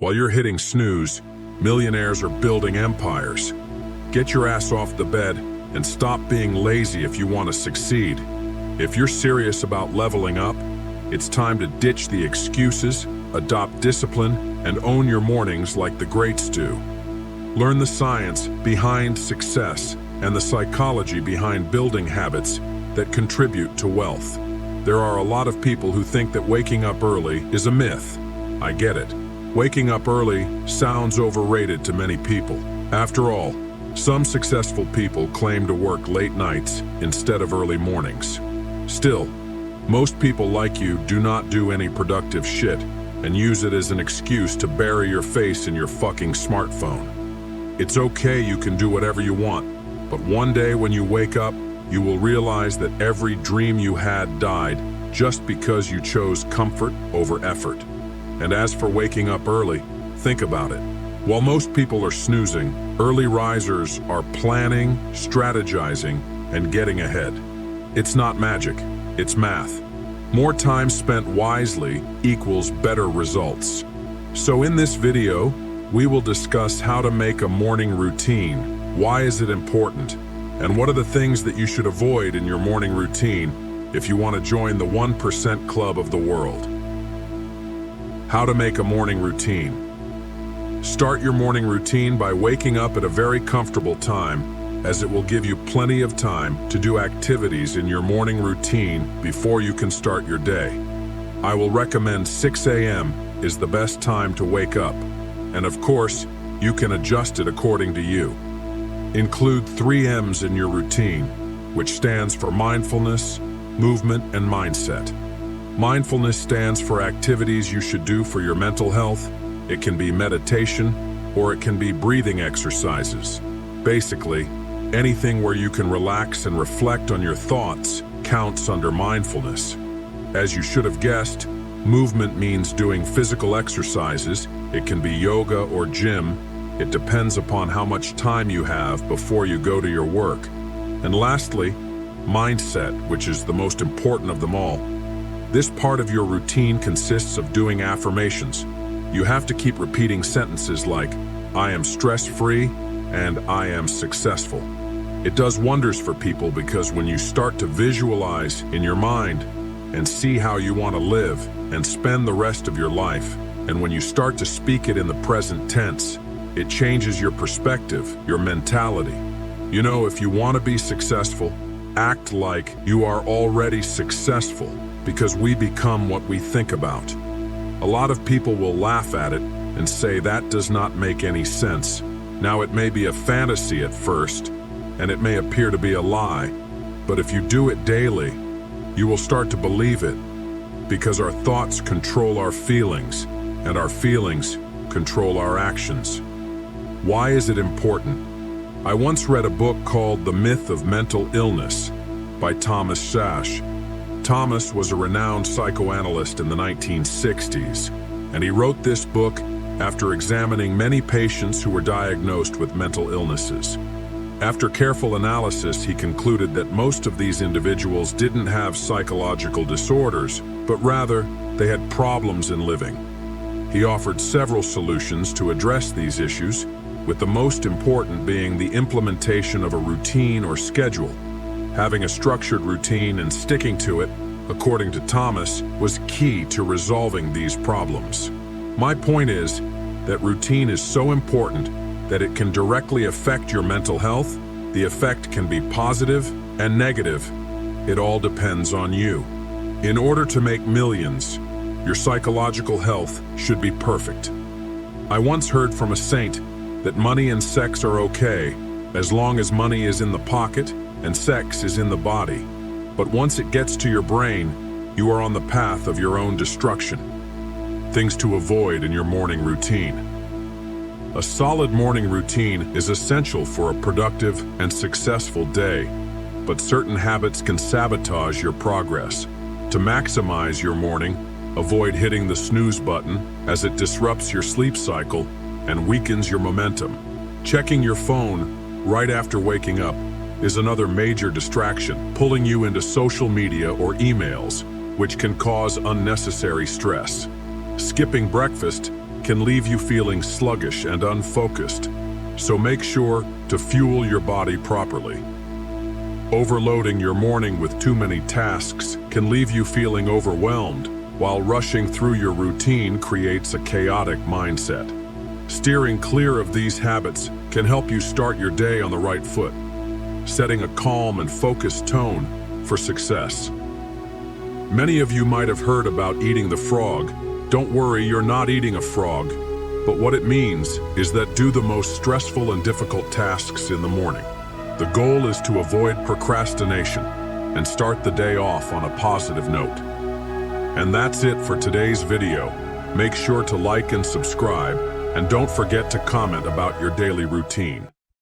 While you're hitting snooze, millionaires are building empires. Get your ass off the bed and stop being lazy if you want to succeed. If you're serious about leveling up, it's time to ditch the excuses, adopt discipline, and own your mornings like the greats do. Learn the science behind success and the psychology behind building habits that contribute to wealth. There are a lot of people who think that waking up early is a myth. I get it. Waking up early sounds overrated to many people. After all, some successful people claim to work late nights instead of early mornings. Still, most people like you do not do any productive shit and use it as an excuse to bury your face in your fucking smartphone. It's okay, you can do whatever you want, but one day when you wake up, you will realize that every dream you had died just because you chose comfort over effort. And as for waking up early, think about it. While most people are snoozing, early risers are planning, strategizing, and getting ahead. It's not magic, it's math. More time spent wisely equals better results. So in this video, we will discuss how to make a morning routine, why is it important, and what are the things that you should avoid in your morning routine if you want to join the 1% club of the world. How to make a morning routine. Start your morning routine by waking up at a very comfortable time, as it will give you plenty of time to do activities in your morning routine before you can start your day. I will recommend 6 a.m. is the best time to wake up, and of course, you can adjust it according to you. Include 3 M's in your routine, which stands for mindfulness, movement, and mindset. Mindfulness stands for activities you should do for your mental health. It can be meditation, or it can be breathing exercises. Basically, anything where you can relax and reflect on your thoughts counts under mindfulness. As you should have guessed, movement means doing physical exercises. It can be yoga or gym. It depends upon how much time you have before you go to your work. And lastly, mindset, which is the most important of them all. This part of your routine consists of doing affirmations. You have to keep repeating sentences like, I am stress-free and I am successful. It does wonders for people because when you start to visualize in your mind and see how you want to live and spend the rest of your life, and when you start to speak it in the present tense, it changes your perspective, your mentality. You know, if you want to be successful, act like you are already successful, because we become what we think about. A lot of people will laugh at it and say that does not make any sense. Now, it may be a fantasy at first, and it may appear to be a lie, but if you do it daily, you will start to believe it, because our thoughts control our feelings, and our feelings control our actions. Why is it important? I once read a book called The Myth of Mental Illness by Thomas Szasz. Thomas was a renowned psychoanalyst in the 1960s, and he wrote this book after examining many patients who were diagnosed with mental illnesses. After careful analysis, he concluded that most of these individuals didn't have psychological disorders, but rather they had problems in living. He offered several solutions to address these issues, with the most important being the implementation of a routine or schedule. Having a structured routine and sticking to it, according to Thomas, was key to resolving these problems. My point is that routine is so important that it can directly affect your mental health. The effect can be positive and negative. It all depends on you. In order to make millions, your psychological health should be perfect. I once heard from a saint that money and sex are okay as long as money is in the pocket and sex is in the body. But once it gets to your brain, you are on the path of your own destruction. Things to avoid in your morning routine. A solid morning routine is essential for a productive and successful day, but certain habits can sabotage your progress. To maximize your morning, avoid hitting the snooze button as it disrupts your sleep cycle and weakens your momentum. Checking your phone right after waking up is another major distraction, pulling you into social media or emails, which can cause unnecessary stress. Skipping breakfast can leave you feeling sluggish and unfocused, so make sure to fuel your body properly. Overloading your morning with too many tasks can leave you feeling overwhelmed, while rushing through your routine creates a chaotic mindset. Steering clear of these habits can help you start your day on the right foot, setting a calm and focused tone for success. Many of you might have heard about eating the frog. Don't worry, you're not eating a frog, but what it means is that do the most stressful and difficult tasks in the morning. The goal is to avoid procrastination and start the day off on a positive note. And that's it for today's video. Make sure to like and subscribe, and don't forget to comment about your daily routine.